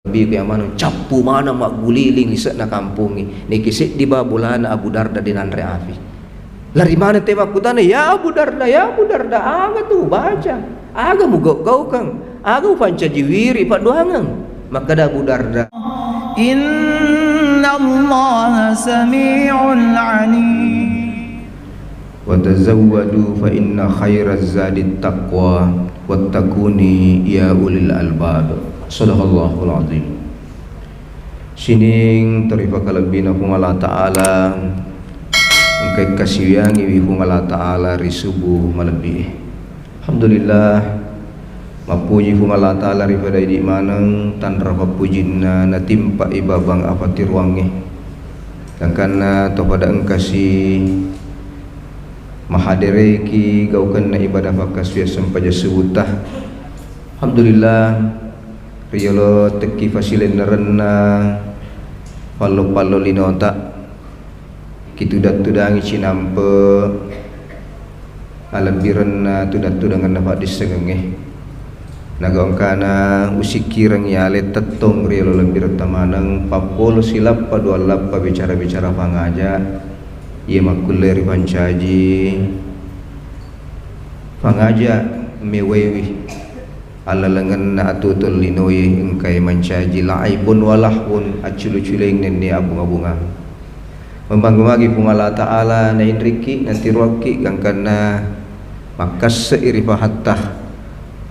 Lebih yang mana capu mana mak guliling lisak na kampung ni kisik di babulan Abu Darda di Nandre Afi. Lari mana tema kutana ya Abu Darda aga tu baca aga mugau kau kang aga panca jiwiri pak doangang maka da Abu Darda inna Allah sami'un alim wa tazawwadu fa inna khairaz zadit taqwa wattaquni ya ulil albab. Sadaqallahul azim. Sining terima kalebina kung Allah Ta'ala engkai kasiyangi wi kung Allah Ta'ala risubuh malebi. Alhamdulillah mapuji kung Allah Ta'ala ripada di manang tanra papujinna natimpa ibabang apati ruangi dan karena topada engkasi mahadireki gaukan na ibadah pakasya sampaja sebutah. Alhamdulillah riyolo teki fasilen nerena palo linota kitu datudangi cinampe alabirena tudangan dapat disengenge nagaongkana usikirang yale tetong riyolo lebir tamanang papolo silap padualap pa bicara pangaja ia makuleri pancaji pangaja mewewi ala lengan na atutul linoy engkai mancaji laibun walahun aculu-culing neni abunga-bunga membangumagi pung Allah Ta'ala na inriki nanti ruaki gangkana makas seiri pahattah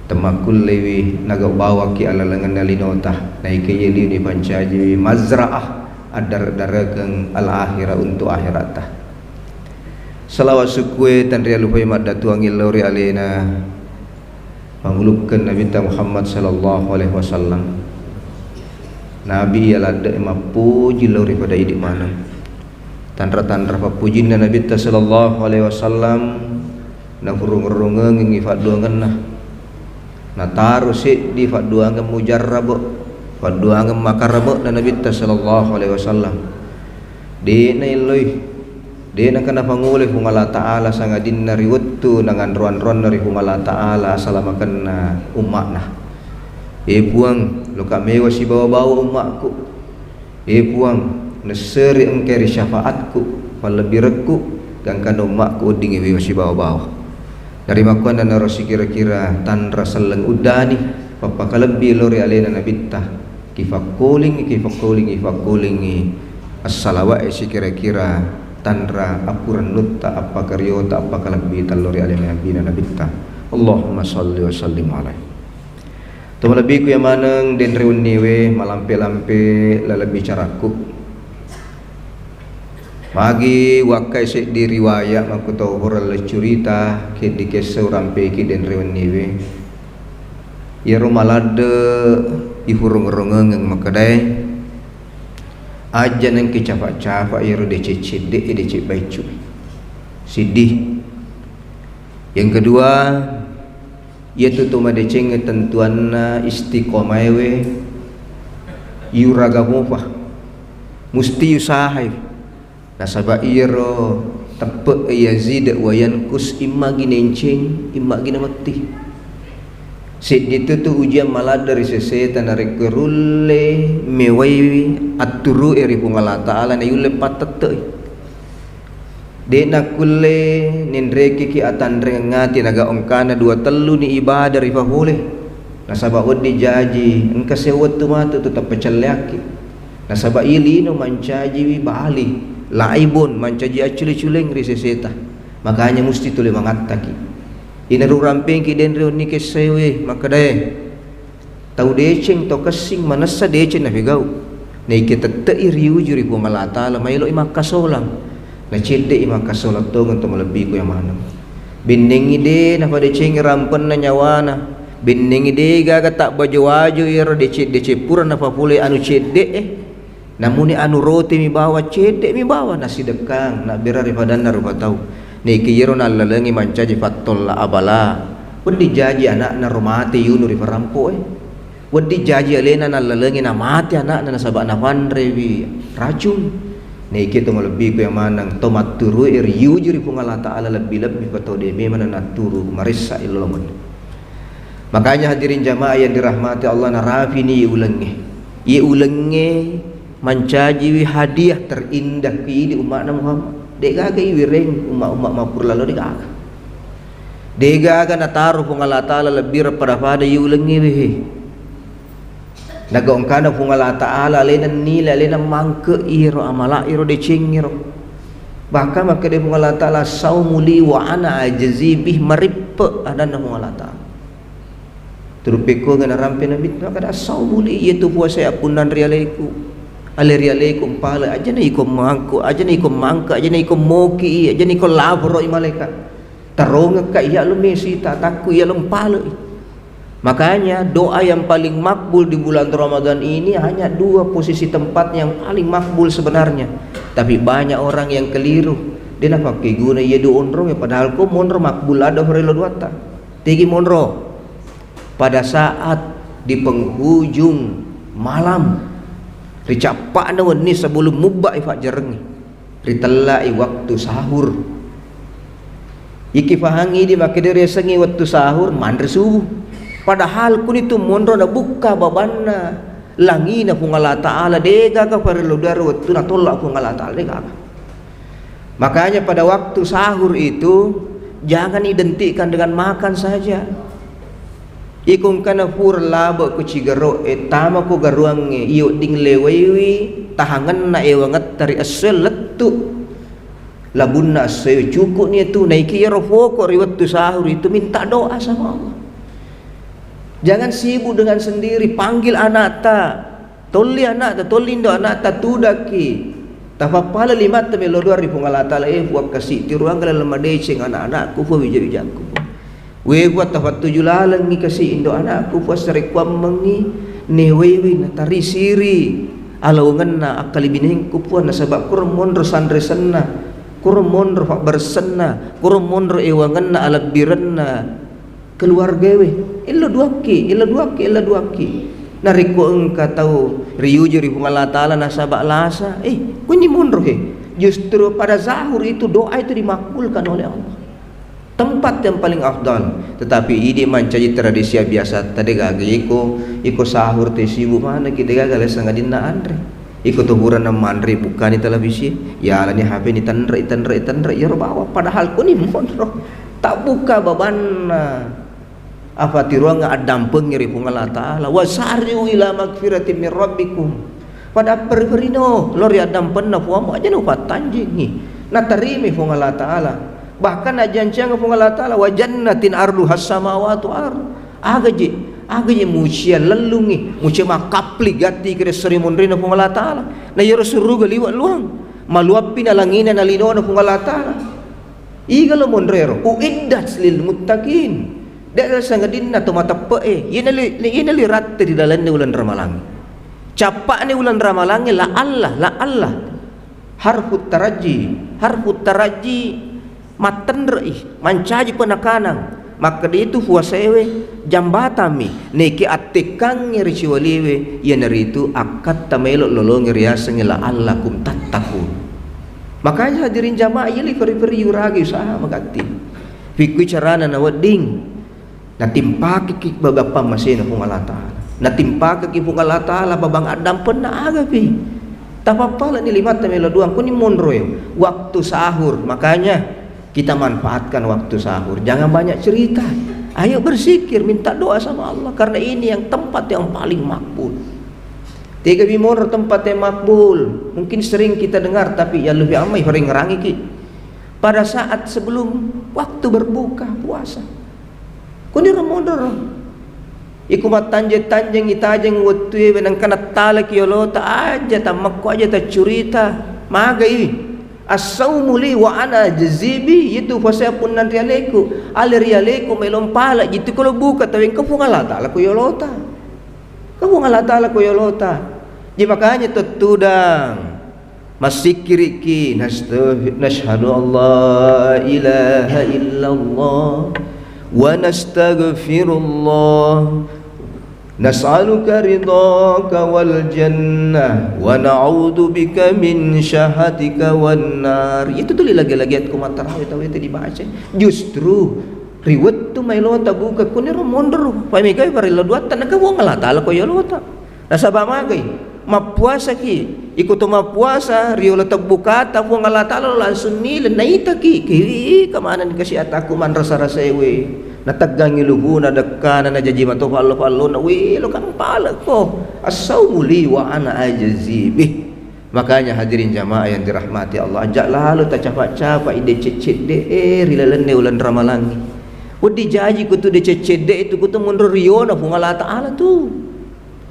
temakul lewi naga bawa ki ala lengan na linotah na ikayeli ni pancaji mazra'ah adar-darakang al-akhirah untuk akhiratah. Salawat sukwe tan ria lupai madda tuangil lori alena pangulukkan Nabi Muhammad sallallahu alaihi wasallam. Nabi ya lada mapuji lori pada idik mana. Tanra papujinna Nabi sallallahu alaihi wasallam na furung-rungeng ngi faduangan nah. Na taru si di faduangan mujarrab. Faduangan makarab na Nabi sallallahu alaihi wasallam. Di nailoi Dena kana pangulih kung Allah Ta'ala sangadin na riwettu nangan ruan-ruan na kung Allah Ta'ala asalamakan na umak na puang luka mewa si bawa-bawa umakku puang naseri engkeri syafaatku palebirekku gangkan umakku udingi mewa si bawa-bawa dari makuan dan narosi kira-kira tanra seleng udani papa kalebih lori alena nabitta kifakulingi as-salawat si kira-kira tanra apuran lutta apa karyota apa kalabbi talori alaihi nabiyina nabitta Allahumma salli wa sallim alaihi to lebih ku yang maneng den reun niwe malampe-lampe lalebi caraku pagi wakai sek di riwayat aku tahu horal cerita ke di kesau rampe ki den reun niwe ya rumalade ihurung-rungeng makadai aja nang kecapak-capak ya rode cecedek cek baicu sidih. Yang kedua yaitu tu madeceng ketentuan istiqomah we yuragamufa musti usahai nasaba iro tepe yazid wa yankus imma ginencing imma ginamati. Sid itu tu ujian malad dari sesetan dari kerulle mewai aturu eri kung Allah Ta'ala na yule patatay dena kulle nindreki ki atandre ngati naga ongkana dua telu ni ibadah rifa boleh nasaba odi jaji engka sewat tu matu tetap pecelyaki nasaba ili no mancaji wi bali laibun mancaji aculi-culing ri seseta makanya mesti tule mangataki inaru ramping ki den reun ni kesewe makadae tau deceng to kesing manasa deceng na bigau nei kita teiriu juri ku Allah Ta'ala mailo imakasolang na cede imakasolang to nganto melebi ku yang mana binding ide na padeceng rampen na nyawana binding ide gaga tak baju-baju ir dece pura na papule anu cede namuni anu roti mi bawa cede mi bawa nasi dekang na berari padana rupa tau ni kiyero na lalengi mancaji fattol la abala wadi jaji anak na rumati yunu ri parampo wadi jaji alena na lalengi na mati anak na sabak na pandrewi racun ni kita lebih ku yang manang tomat turu iriu juri pung Allah Ta'ala lebih patau de memang na turu marissa ilalamun. Makanya hadirin jamaah yang dirahmati Allah na rafi ni ulengi Ye ulenge mancaji hadiah terindah ki di umat Muhammad. Dega ga iwireng umat-umat mapur lalu dega. Dega ga nataruh kung Allah Ta'ala lebih pada ye ulenge we. Nagaong kana kung Allah Ta'ala lenan nila lenan mangke iro amala iro decing iro. Bahkan maka dia kung Allah Ta'ala saumuli wa ana ajazibih marippe adana kung Allah Ta'ala. Terupiko ngana rampe nabi kada saumuli yaitu puasa apunan rialeku. Ale rialeku pala aja na iko mangko aja na iko mangka aja na iko moki aja na iko labro i malaikat. Tarong ka iya lumesi tataku iya lempala. Makanya doa yang paling makbul di bulan Ramadan ini hanya dua posisi tempat yang paling makbul sebenarnya. Tapi banyak orang yang keliru. Dia nak pakai guna ia doa onro padahal ko monro makbul ada hari lodwata. Tigi monro. Pada saat di penghujung malam ricapak na wani sebelum mubak fajar ni ritallai waktu sahur iki fahangi di makidere sengi waktu sahur mandre subuh padahal kun itu monro na buka babanna langina kung Allah Ta'ala dega ka pareludar waktu na tolak kung Allah Ta'ala dega. Makanya pada waktu sahur itu jangan identikan dengan makan saja. Ikung kana pur laba ku cigaro tama ko garuang iyo ding lewewi tahangan na ewangat tari asel letu labun na asel cukup ni itu naiki yaro foko riwat tu sahur itu minta doa sama Allah. Jangan sibuk dengan sendiri, panggil anak ta tolli anak ta tollindo anak ta tudaki tapapala limat ta melodor ri Allah Ta'ala buat kasih tiruang kala lamadeceng anak-anakku fo wija-wijaku we buat tapat tujuh lalang ni kasih indo anakku puas rekwam mengi newewi na tari siri alawangan na akali binengku puan na sabab kurmon ro sandre senna kurmon ro fak bersenna kurmon ro ewangan na alat birenna keluarga we illa duaki nariko engka tau riuji ri Allah Ta'ala na sabak lasa kunyi monro justru pada sahur itu doa itu dimakbulkan oleh Allah. Tempat yang paling afdal, tetapi ini menjadi tradisi biasa. Tadi gagi iko sahur te sibu mana kita gagal sangadina andre. Iko tuhuran na mandre bukan di televisi. Ya alani HP ni tanre ya bawa padahal ko ni monro. Tak buka baban apa tiruang adam pengiri kung Allah Ta'ala. Wasari'u ila magfiratin min rabbikum. Pada perperino lori adam penna puamu aja no patanjing ni. Natarimi kung Allah Ta'ala. Bahkan ajan cang kung Allah Ta'ala wa jannatin arduhas samawati ar agaji mucia lelungi mucia makapli gati kere serimun rina kung Allah Ta'ala na yero suruga liwa luang maluapin alangina na linona kung Allah Ta'ala igalo monrero uiddat lil muttaqin dahil sangadin na tumatappe inali ratte di dalam ni ulan ramalangi capak ni ulan ramalangi la Allah harfut taraji matendrei mancaji penakanang maka itu puasewe jambatami neki atekang riciwaliwe yanari itu akat tamelo lolong riaseng la allakum tattaqun. Makanya hadirin jamaah yeli peri yuragi usaha magati fikui carana na wedding natimpaki ki babapa masina kung Allah Ta'ala natimpaki ki kung Allah Ta'ala babang adam pena agapi tapapala ni limat tamelo duang kuni monroe waktu sahur. Makanya kita manfaatkan waktu sahur, jangan banyak cerita. Ayo berzikir, minta doa sama Allah karena ini yang tempat yang paling makbul. Tiga bimor tempat yang makbul. Mungkin sering kita dengar tapi ya lebih amai sering ngerangi ki. Pada saat sebelum waktu berbuka puasa. Kuni remodor. Iku matanjeng itajeng waktu benang kana tala ki yolota aja tamakku aja ta curita. Magai as-saumu li wa ana jazibi itu puasa pun nanti aleku alir aleku melom pala gitu kalau buka tawing ka pung Allah Ta'ala ko yolota jadi makanya tutudang masikiriki nashhadu Allah ilaha illallah wa nastaghfirullah nas'aluka ridhaka wal jannah wa na'udzu bika min syahatika wan nar. Itu tuh lagi-lagi ayat kumat tarawih tahu itu dibaca. Justru riwet tu mailota buka kunir mondor pamikai barilo duatan ka wong Allah Ta'ala ko yolota. Nasabak magai mapuasa ki ikut mapuasa rio letak buka tapu Allah Ta'ala langsung nila naita ki kemana dikasih ataku man rasa-rasa ewe natagangi luhu na dekana na jaji matu fallo na we lo kang pala ko asaumu li wa ana ajazibih. Makanya hadirin jamaah yang dirahmati Allah, ajak lalu tak capak-capak ide cecet de rilalane ulan ramalangi udi jaji kutu de cecet de itu kutu mundur rio na pung Allah Ta'ala tu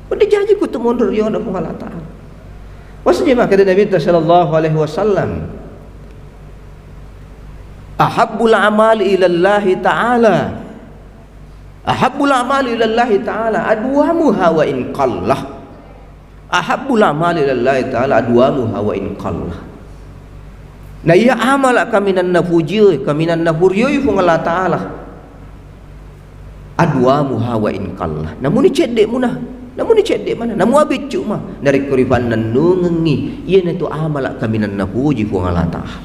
udah janji ku tu mundur ya Allah Ta'ala. Wasnya maka Nabi sallallahu alaihi wasallam ahabbul amali ila Allah Ta'ala ahabbul amali ila Allah Ta'ala adwamuha wa in qallah ahabbul amali ila Allah Ta'ala adwamuha wa in qallah. Nah ya amal kaminan nafuji kaminan nafuriyo fung Allah Ta'ala adwamuha wa in qallah. Namun cedek munah namun cedek mana namu abit cuma dari kurifan nungengi ieu tu amal kaminan napuji fu Allah Ta'ala.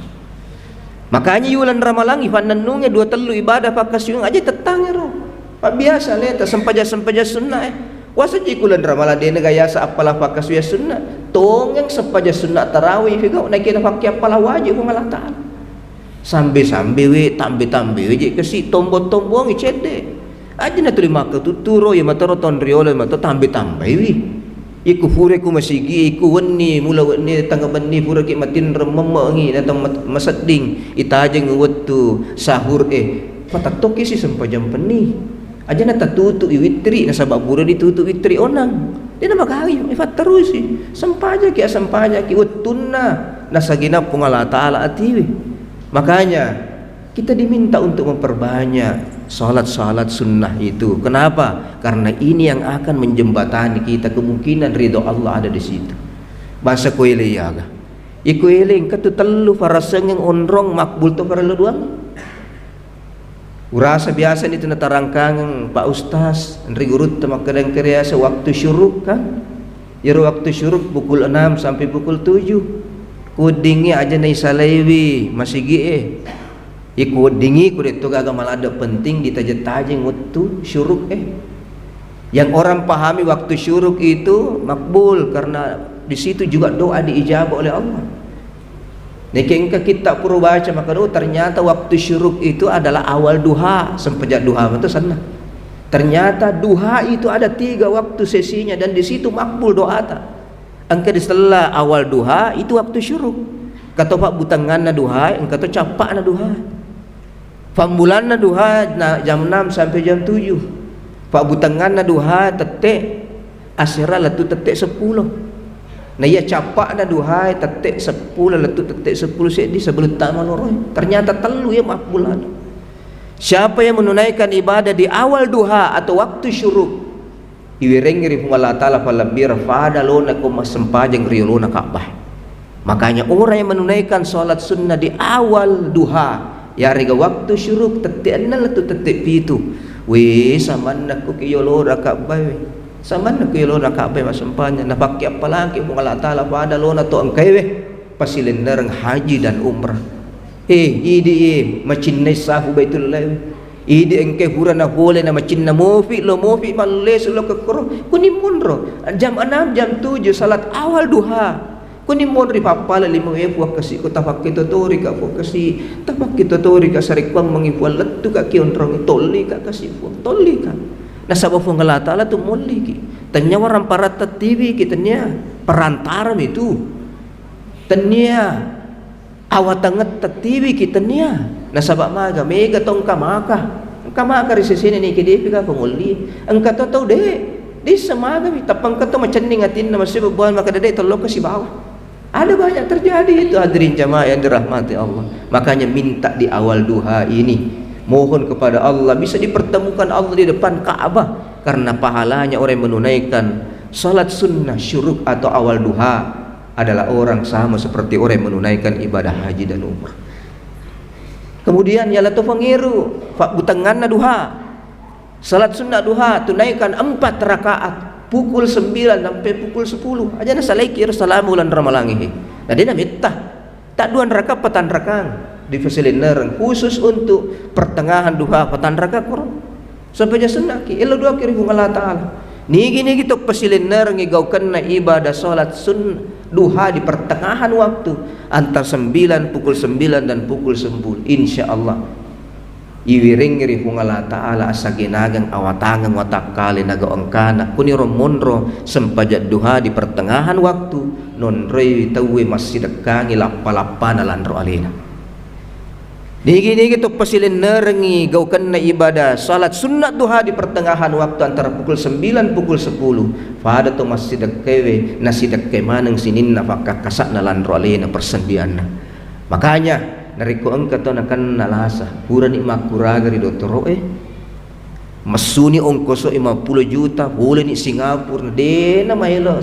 Makanya yulan ramalangi fan nunge dua telu ibadah pakasiung aja tetang ero pak biasa leta sempaja sunnah wasa jikulan ramala dene gaya sa apalah pakasuya sunnah tongeng sempaja sunnah tarawih figa naikina pakai apalah wajib fu Allah Ta'ala sambe we tambe we kasi tombo-tombongi cedek aja na terima ke tuturo ya mataro ton riola mato tambe wi iku fure ku masigi iku wenni mula wenni tanggabanni fure ki matin rememengi datang masading ita aja ngewettu sahur patatoki si sempajam peni aja na tatutu witri na sabab buru ditutu witri onang dia na magayo ifat terus si sampaja ki wetunna na saginap pung Allah Ta'ala atiwi. Makanya kita diminta untuk memperbanyak salat sunnah itu. Kenapa? Karena ini yang akan menjembatani kita kemungkinan ridho Allah ada di situ. Bahasa kuele yaga. Iku eling katu telu faraseng onrong makbul to para luang. Urasa biasa itu natarangkang Pak Ustaz Andri gurut temakadang kriasa waktu syuruk kan. Yero waktu syuruk pukul 6 sampai pukul 7. Kudingi aja nai salewi masih ikut dingi kudet tu gagal malah ada penting ditaja-taja waktu syuruk yang orang pahami waktu syuruk itu makbul karena di situ juga doa diijabah oleh Allah. Nekengka kita pura baca maka ternyata waktu syuruk itu adalah awal duha sempejak duha itu sana. Ternyata duha itu ada 3 waktu sesinya dan di situ makbul doa ta. Angka di setelah awal duha itu waktu syuruk. Kata Pak butangan na duha, engkau tu capak na duha. Pambulan na duha na jam 6 sampai jam 7. Pak butangan na duha tetek asira latu tetek 10. Nah ia capak na duha tetek 10 latu tetek 10 sedi sebelum tamal roh. Ternyata telu ya makbulan. Siapa yang menunaikan ibadah di awal duha atau waktu syuruk iwirengri Allah Ta'ala falabir fada lona kuma sempajang riolona Ka'bah. Makanya orang yang menunaikan salat sunnah di awal duha ya rega waktu syuruk tetek na latu tetek pitu we samanna ko kiyolora Ka'bah we samanna ko yolora Ka'bah masempanya napaki apalagi kung Allah Ta'ala fada lona to ang kaywe pasilenderang haji dan umrah idi macinay sahu baitullah idi engke hura na hole na macin na mofi malle sulo kekro kunimunro jam 6 jam 7 salat awal duha kunimun ri papala 5 efu kasi ko tapak kitotori ka po kasi tapak kitotori ka sarikwang mangipuan letu ka kionrong tolli ka kasi po tolli ka nasaba po ngala Ta'ala tumulli ki tanya warang parat TV kita nya perantaram itu tanya awatanget TV kita nya nasaba maga mega tong kamaka ri sesene ni kidi ka pangulli ang katoto de di samaga mi tapang kato macenning atin na masih buan maka dede tolong kasi bawah. Ada banyak terjadi itu hadirin jamaah yang dirahmati Allah. Makanya minta di awal duha ini mohon kepada Allah bisa dipertemukan Allah di depan Ka'bah karena pahalanya orang yang menunaikan salat sunnah syuruk atau awal duha adalah orang sama seperti orang yang menunaikan ibadah haji dan umrah. Kemudian ya latu fangiru pak butangan duha salat sunnah duha tunaikan 4 rakaat pukul 9 sampai pukul 10 aja na salaikir salamu lan ramalangi nah dia mitah tak 2 rakaat patan rakang di fasilineran khusus untuk pertengahan duha patan rakaat kurang sampai sunnah ki elo 2 kiri Allah Ta'ala Nigi tok pasilener ngigaukan na ibadah salat duha di pertengahan waktu antar 9, pukul 9 dan pukul 10 insyaallah iwiring ngiri Allah taala asa ginagang awatangan watakali nagaongkana kuni romonro sempajat duha di pertengahan waktu non rei tawe masjid kangi lapalapana landro alena. Nigi tok pasilener ngigaukan na ibadah salat sunat duha di pertengahan waktu antara pukul 9 pukul 10 pada to masjid kewe nasidak ke manang sinin na pakakasak na landro alena persendian. Makanya nariko engka to nakan nalasa pura ni makuragari dotoro masuni ongkoso 50 juta boleh ni Singapura dena maelo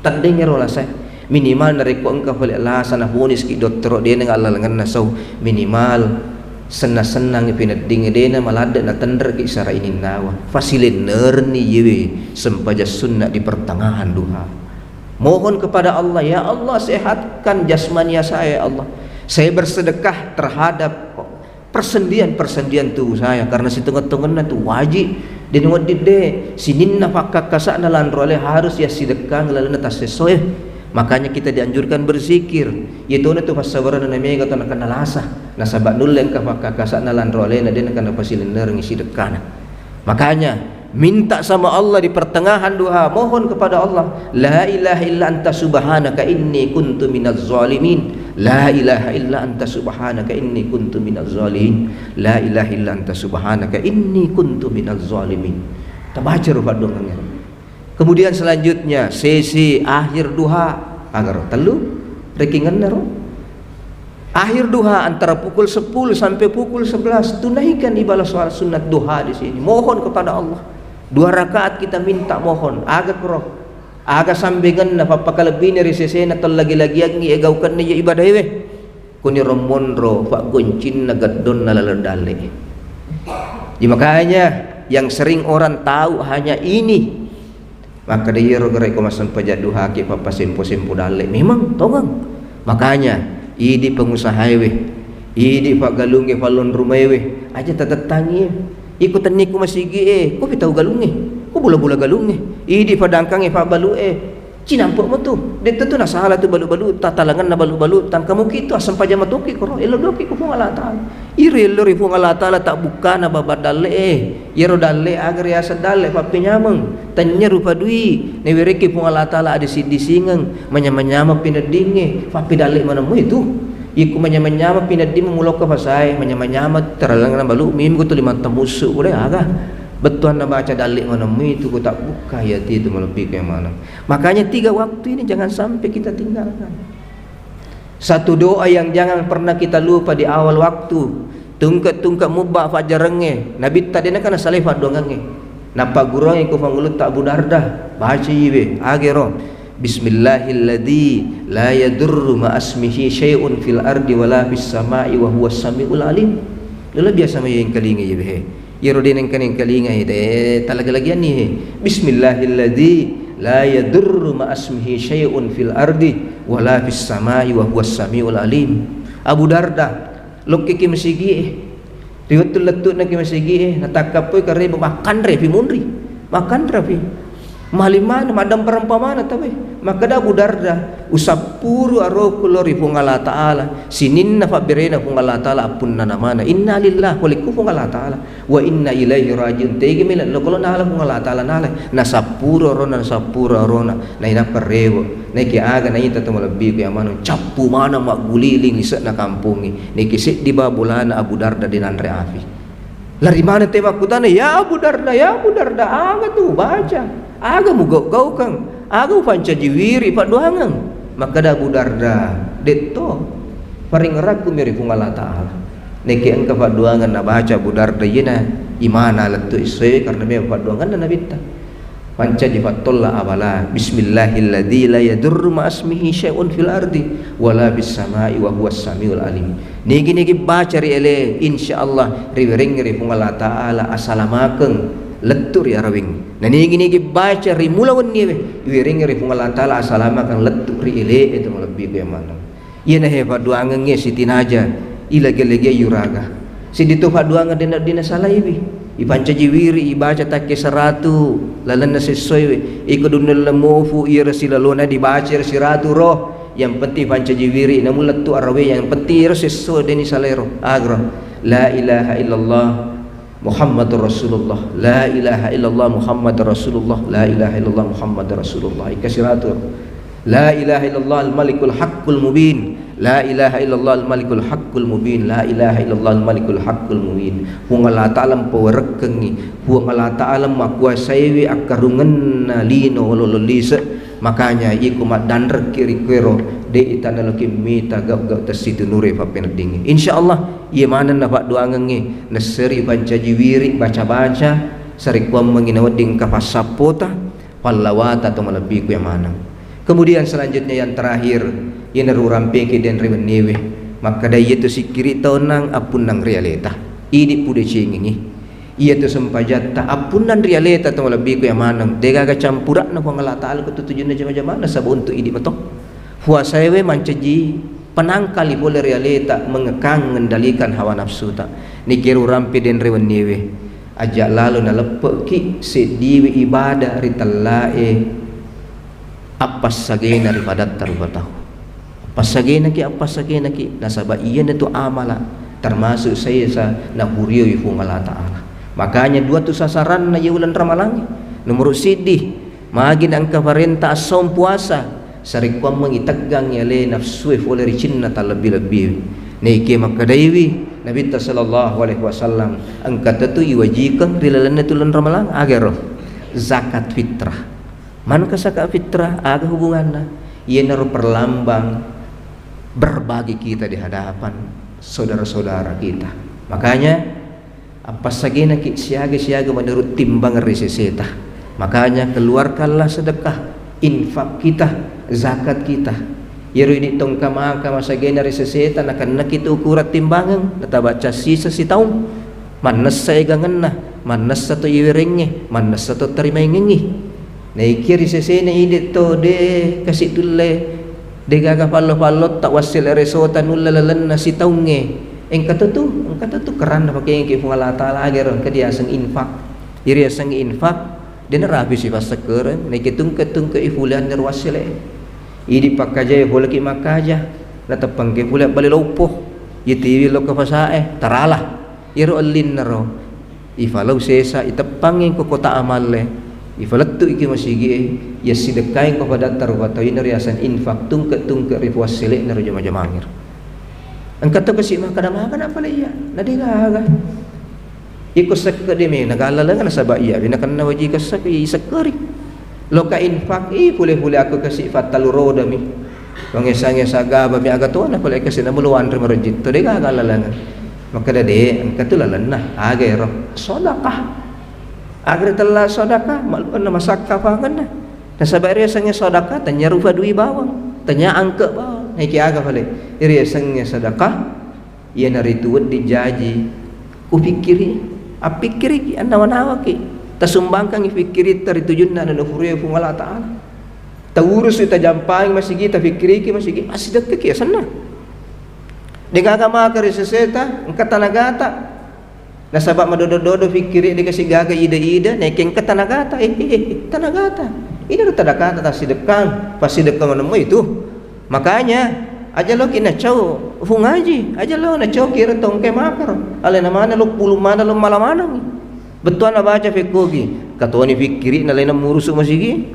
tandeng ro lasa minimal nariko engka fale lasa na hunis ki dotoro dena ngalalangan na so minimal senang-senang pinading dena malada na tender ki sara inin nawa fasilener ni yewe sempaja sunnah di pertengahan duha. Mohon kepada Allah, ya Allah sehatkan jasmania saya, Allah saya bersedekah terhadap persendian tubuh saya karena si tengah-tengah tu wajib dan wadide sininna pakakasa na landrole harus ya sedekah ngelalana tasesoe. Makanya kita dianjurkan berzikir yaitu na tu pasabaran na mega to nakana lasa nasaba nulen ka pakakasa na landrole na din kana pasilener ngisi sedekah. Makanya minta sama Allah di pertengahan duha, mohon kepada Allah, la ilaha illa anta subhanaka inni kuntu minaz zalimin, la ilaha illa anta subhanaka inni kuntu minaz zalimin, la ilaha illa anta subhanaka inni kuntu minaz zalimin. Tabaca rupa doangnya. Kemudian selanjutnya sesi akhir duha agar telu rekingan naro akhir duha antara pukul 10 sampai pukul 11 tunaikan ibadah salat sunat duha di sini. Mohon kepada Allah. 2 rakaat kita minta mohon agak roh agak sambingan na papakalabin ni risesena tol lagi-lagi ang iagawkan niya ibadah iwe kuni romonro pak goncin na gadon na laladali. Makanya yang sering orang tahu hanya ini, maka dia rogerai komasan pajaduha ki papasempo-sempo dale memang tongang. Makanya idi pengusaha iwe idi pak galunge palon rumah iwe aja tatatangi ikutan niku masigi ko pitau galunge ko bula-bula galunge idi padangkang pa balu cinampok mo tu dito tu nasahala tu balu-balu tatalangan na balu-balu tang kamu kito asam paja matuki ko elo doki ko pung Allah taala irelo ri pung Allah taala tak buka na babadale yero dalle agar ya sadale pa pinyameng tanya rupa dui ne wereki pung Allah taala ada sidisingeng manyama-nyama pinadinge pa pidale manamu itu iku manyama-nyama pinadi memulok ke pasai manyama-nyama teralang na balu mim ko to 5 tamusu udah aga betuan na baca dalik mana itu ko tak buka ya itu melebihi ke mana. Makanya 3 waktu ini jangan sampai kita tinggalkan. Satu doa yang jangan pernah kita lupa di awal waktu tungkat mubah fajarenge nabi tadi na kana saleh fadongange napa gurang ko pangulut tak Abu Darda baca ibe agero Bismillahilladzi la yadurru ma asmihi syai'un fil ardi wala fis sama'i wa huwas samiul alim. Lala biasa may yang kalinga ibe. Yero din ang kaning kalinga ite talaga lagyan ni Bismillahilladzi la yadurru ma asmihi syai'un fil ardi wala fis sama'i wa huwas samiul alim. Abu Darda lok ki masigi riwatul latut na ki masigi natakap poy kare makan re fi munri makan rafi malimana madam perampamana tabe maka da Abu Darda usapuru arokulo ri pung Allah taala sinin na fabirena pung Allah taala apun na namana inna lillahi wa liku pung Allah taala wa inna ilaihi rajiun tege mila lokolo na pung Allah taala nala nasapuro rona na ina parewo na ki aga na ita to malabi ko amano capu mana maguliling isa na kampungi ni kisit di babulana Abu Darda dinanre afi lari mana tema kutana ya Abu Darda aga tu baca aga mugau kang aga panca jiwiri pak doangang maka da Abu Darda detto paring raku miri pung Allah taala neki engka pak doangan na baca Abu Darda yena imana letu iswe karena me pak doangan na nabita panca jifatolla abala bismillahilladzi la yadurru ma asmihi syai'un fil ardi wala bis sama'i wa huwas samiul alim niki baca ri ele insyaallah riwering ri pung Allah taala asalamakeun letur ya rawing. Nah nigi baca ri mulawan ni wiring ri pung Allah taala asalama kan letur ri ele itu lebih ke mana. Ieu nah hebat duangan nge siti naja ilage-lege yuraga. Si ditu fa duangan dina salaibi. ipanca jiwiri ibaca take 100 lalan na sesuai ikadunal lamofu ira silalona dibaca ira 100 roh. Yang penting panca jiwiri namulat tu arawe yang penting ira sesuai deni salero agro la ilaha illallah Muhammadur Rasulullah, la ilaha illallah Muhammadur Rasulullah, la ilaha illallah Muhammadur Rasulullah. Ikasiratur la ilaha illallah al-malikul haqqul mubin, la ilaha illallah al-malikul haqqul mubin, la ilaha illallah al-malikul haqqul mubin. Huang Allah Ta'ala pawarekengi, huang Allah Ta'ala makuasaiwi akarungan lino lololisa. Makanya iku mat dandar kiri kwero de itana loki mita gau tasitu nure pa penadingi. Insyaallah ia mana na pak doa ngengi naseri banca jiwiri baca sari kuam menginawding kapasapota pallawata atau melebihi ku yang mana. Kemudian selanjutnya yang terakhir ia naru rampeke dan remenewe maka daya itu sikiri taunang apun nang realita ini pude cengingi ia tu sempajata apunan realita tu lebih ku yang mana dega ga campurak na ko ngala taala ko tujuan na mana sabun untuk ini betul puasawe mancaji penangkali boleh realita mengekang mengendalikan hawa nafsu tak nikiru rampi den rewenewe ajak lalu na lepek ki sediwi ibadah ritallae apa sagena daripada tarubatau apa sagena ki nasaba iya tu amala termasuk saya na huriyo ifu ngala taala. Makanya dua tu sasaran na bulan Ramalan nomor sidih magin ang kaparenta asom puasa sarikwam mangitegang yale nafsu oleh cinna lebih-lebih niki makadaiwi Nabi sallallahu alaihi wasallam ang katatu iwajikan rilalan tulan Ramalan agero zakat fitrah man ka zakat fitrah aga hubunganna ieu naru perlambang berbagi kita di hadapan saudara-saudara kita. Makanya apa sagena ki siaga menurut timbang riseseta. Makanya keluarkanlah sedekah, infak kita, zakat kita. Yeru ini tong kamaka masagena riseseta nakan nakita ukurat timbangan natabaca sisa si taum. Manas sa igangenna, manas sa to iwirenge, manas sa to tarimay ngengi. Naiki risesena ini to de kasih tulle de gaga palo tak wasil resota nullalalan na si taunge. Engkata tu kerana pakai yang kifung Allah Ta'ala agar dia sang infak iri sang infak dia nerapi si pasakar naik ketung ke ifulan nerwasile idi pakaja boleh ki makaja natapang ke pula balik lopoh yiti lo kafasae taralah iro alin naro ifalau sesa itapangin ko kota amale ifalattu iki masigi ya sidekain kepada tarwata inariasan infak tungke rifuasile naro jama-jamangir. Angkat tu kasih makan apa lah iya, nadi gaga. Ikut sekar dia ni, nagala lah kan sabak iya, bina kan nawaji kasak iya sekari. Loka infak, boleh aku kasih fatal roda mi. Pengesang gaba mi agak tuan aku lagi kasih namuluan terima rejit. Tu dia gaga lah kan. Maka dah deh, angkat tu lah nah, agar sodakah, agar telah sodakah, malu nama sakka pangan dah. Nasabak dia sangnya sodakah, tanya rupa dui bawang, tanya angka bawang. Iki aga balik iri sangnya sedekah ia narituat dijaji ku pikiri apikiri anawan-awa ki tasumbangkang ifikiri taritujun na nufuriya fu Allah Ta'ala taurus ita jampang masigi ta fikiri ki masigi asidek ki sana degaga maka riseseta engka tanagata nasabak madodo-dodo fikiri dikasih gaga ida-ida nekeng ka tanagata tanagata ini tadakata ta sidekang pasidekang namo itu. Makanya aja lo kina cau fungaji aja lo na cau kira tong ke makar ale na mana lo puluh mana lo malamana betul na baca fikogi katoni fikiri na lena murusu masigi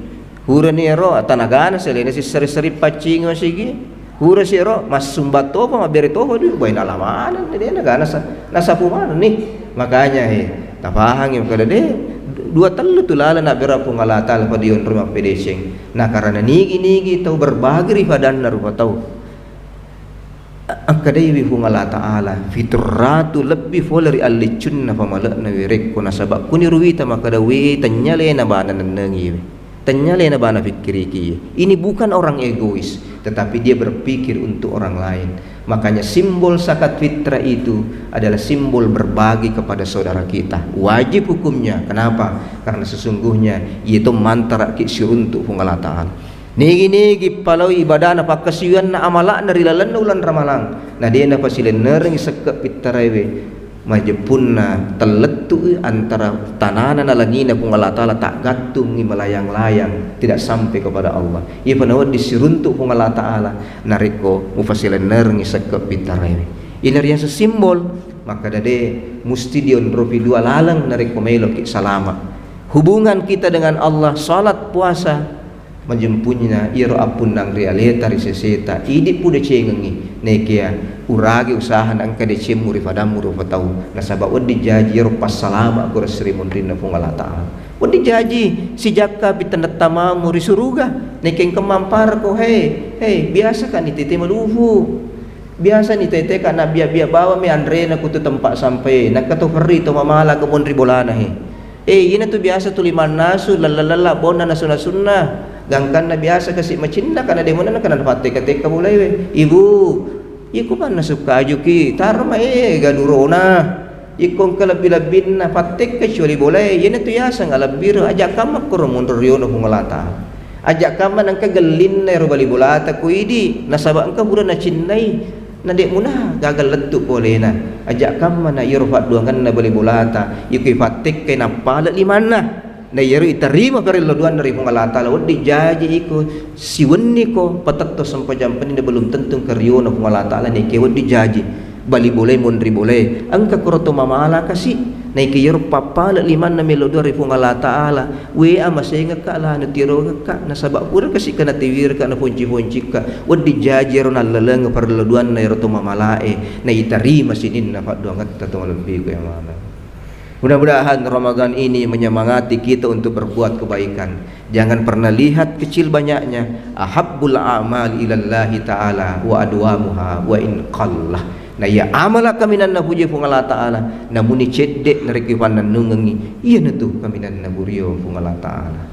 hura ni ero atanagana selena si seri-seri pacing masigi hura si ero mas sumbato pa mabere to di boy na lamana dia nagana nasa pumana nih. Makanya tapahang yung kada de dua telu tulala nak berapu ngalatal pada yon rumah pedeseng. Nah karena nigi tahu berbagi padan narupa tahu. Akadai wifu ngala taala fitratu lebih foleri alicun na pamalak na wirek ko nasabak kuni ruwita makadawi tanyale na bana nanangi. Tanyale na bana fikiriki. Ini bukan orang egois, tetapi dia berpikir untuk orang lain. Makanya simbol zakat fitrah itu adalah simbol berbagi kepada saudara kita. Wajib hukumnya. Kenapa? Karena sesungguhnya itu mantara kisir untuk pengalataan. Nigi palau ibadah na pakasian na amalak na rilalan na ulan ramalang. Na dia na pasilen nering sekep fitrah majepunna terletu antara tanana nalangina pun Allah Ta'ala tak gantung melayang-layang tidak sampai kepada Allah. Ia penawat disiruntuk pun Allah Ta'ala nariko mufasilan nerni sekep bitarai ini yang sesimbol maka dade musti dionrofi dua lalang nariko melok salama hubungan kita dengan Allah salat puasa menjempunya iro apun nang realita riseseta idip pude cengengi nekia uragi usaha nang kade cemuri padamu ro patau nasaba wadi jaji ro passalama ko Sri Mundrina pung Allah Ta'ala wadi jaji si jakka pitandat tamamu ri suruga nekeng kemampar ko hey biasa kan itete malufu biasa ni tete kana bia bawa me andre na kutu tempat sampai nak kato ferri to mamala ko mondri bolana ina tu biasa tu liman nasu lalala bona na sunna gangkan na biasa kasi macinda kana demo na kana pate katek kabulay we ibu iku man nasuka ajuki tarma gadurona ikong kalabin na patek kecuali boleh yana tu yasa ngalabir ajak kama ko mundur yono kumulata ajak kama nang kagelin na robali bolata ko idi nasaba angka bulan na cinnay na di muna gagal letuk boleh na ajak kama na irfat duangan na bali bolata iku patek kay napala limana na yero iterima karil laduan dari Allah Ta'ala wadi jaji iko siwenni ko patatto sampai jam ini belum tentu karyo na Allah Ta'ala ni ke wadi jaji bali boleh mondri boleh angka koroto mamala kasi na ke yero papala liman na melodo dari Allah Ta'ala we masay ka la na tiro ka na sabab pura kasi kana tiwir ka na punci ka wadi jaji ro nalalang par laduan na yero to mamalae na iterima sinin na fatdo angat tatong lebih ko yang mana. Mudah-mudahan Ramadan ini menyemangati kita untuk berbuat kebaikan. Jangan pernah lihat kecil banyaknya. Ahabbul a'mal ilallahi ta'ala wa adwamuha wa in qallah. Na ya amala kaminan na puji fung Allah Ta'ala. Namun ni cedek narikipan nan nungengi. Iya na tu kaminan na buriyo fung Allah Ta'ala.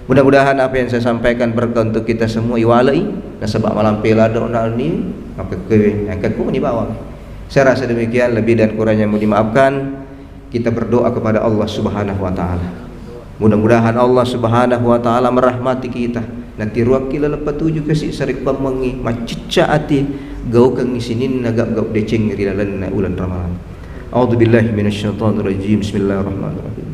Mudah-mudahan apa yang saya sampaikan berkah untuk kita semua iwalai. Nasabak malam pelado na ni maka ke angkat ku ni bawang. Saya rasa demikian, lebih dan kurangnya mohon dimaafkan. Kita berdoa kepada Allah Subhanahu wa Ta'ala. Mudah-mudahan Allah Subhanahu wa Ta'ala merahmati kita. Nanti ruak kila lepas tuju kasih sarik pamangi macicca ati gau kang isinin nagap gau deceng rilalan na ulan Ramadan. A'udzubillahi minasyaitonir rajim. Bismillahirrahmanirrahim.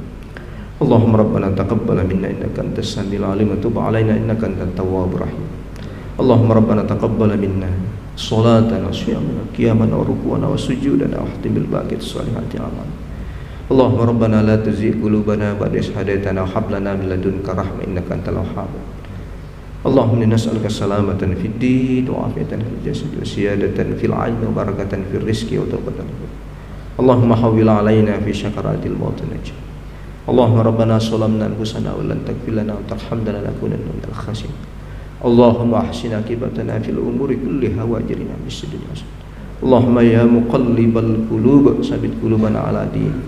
Allahumma rabbana taqabbal minna innaka antas samiul alim wa tub alaina innaka antat tawwabur rahim. Allahumma rabbana taqabbal minna salatan wa siyamana qiyaman wa ruku'an wa sujudan wa ihtimil baqit salihati amal. Allahumma rabbana la tuzigh qulubana ba'da idh hadaytana wa hab lana min ladunka rahmah innaka antal wahhab. Allahumma inna nas'aluka salamatan fid din wa afiyatan fil jasad wa siyadatan fil 'ilmi wa barakatan fil rizqi wa tawbatan. Allahumma hawwil 'alaina fi syakaratil maut najah. Allahumma rabbana salamna anfusana wa lan taghfir lana wa tarhamna lanakunanna minal khasirin. Allahumma ahsin aqibatana fil umuri kulliha wa ajirna bis dunya. Allahumma ya muqallibal qulub sabit qulubana ala dinik.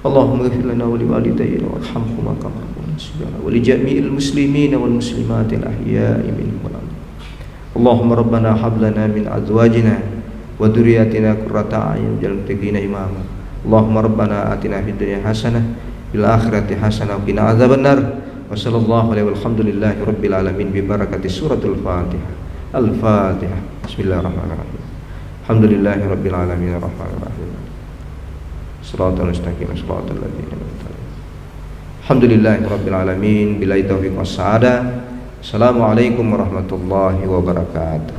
Allahumma ighfir lana wa liwalidayna warhamhuma kama rabbayana saghira wa li jami'il muslimina wal muslimatil ahya'i minhum wal amwat. Allahumma rabbana hab lana min azwajina wa dhurriyyatina qurrata a'yun waj'alna lil muttaqina imama. Allahumma rabbana atina fid dunya hasanah fil akhirati hasanah wa qina adzabannar. Wa sallallahu alaihi walhamdulillahi rabbil alamin bi barakati suratul Fatihah. Al-Fatihah. Bismillahirrahmanirrahim. Alhamdulillahi rabbil alamin arrahmanir rahim. Shiratal mustaqim shiratal ladzina an'amta 'alaihim. Alhamdulillahi rabbil alamin billahi taufiq was saada. Assalamualaikum warahmatullahi wabarakatuh.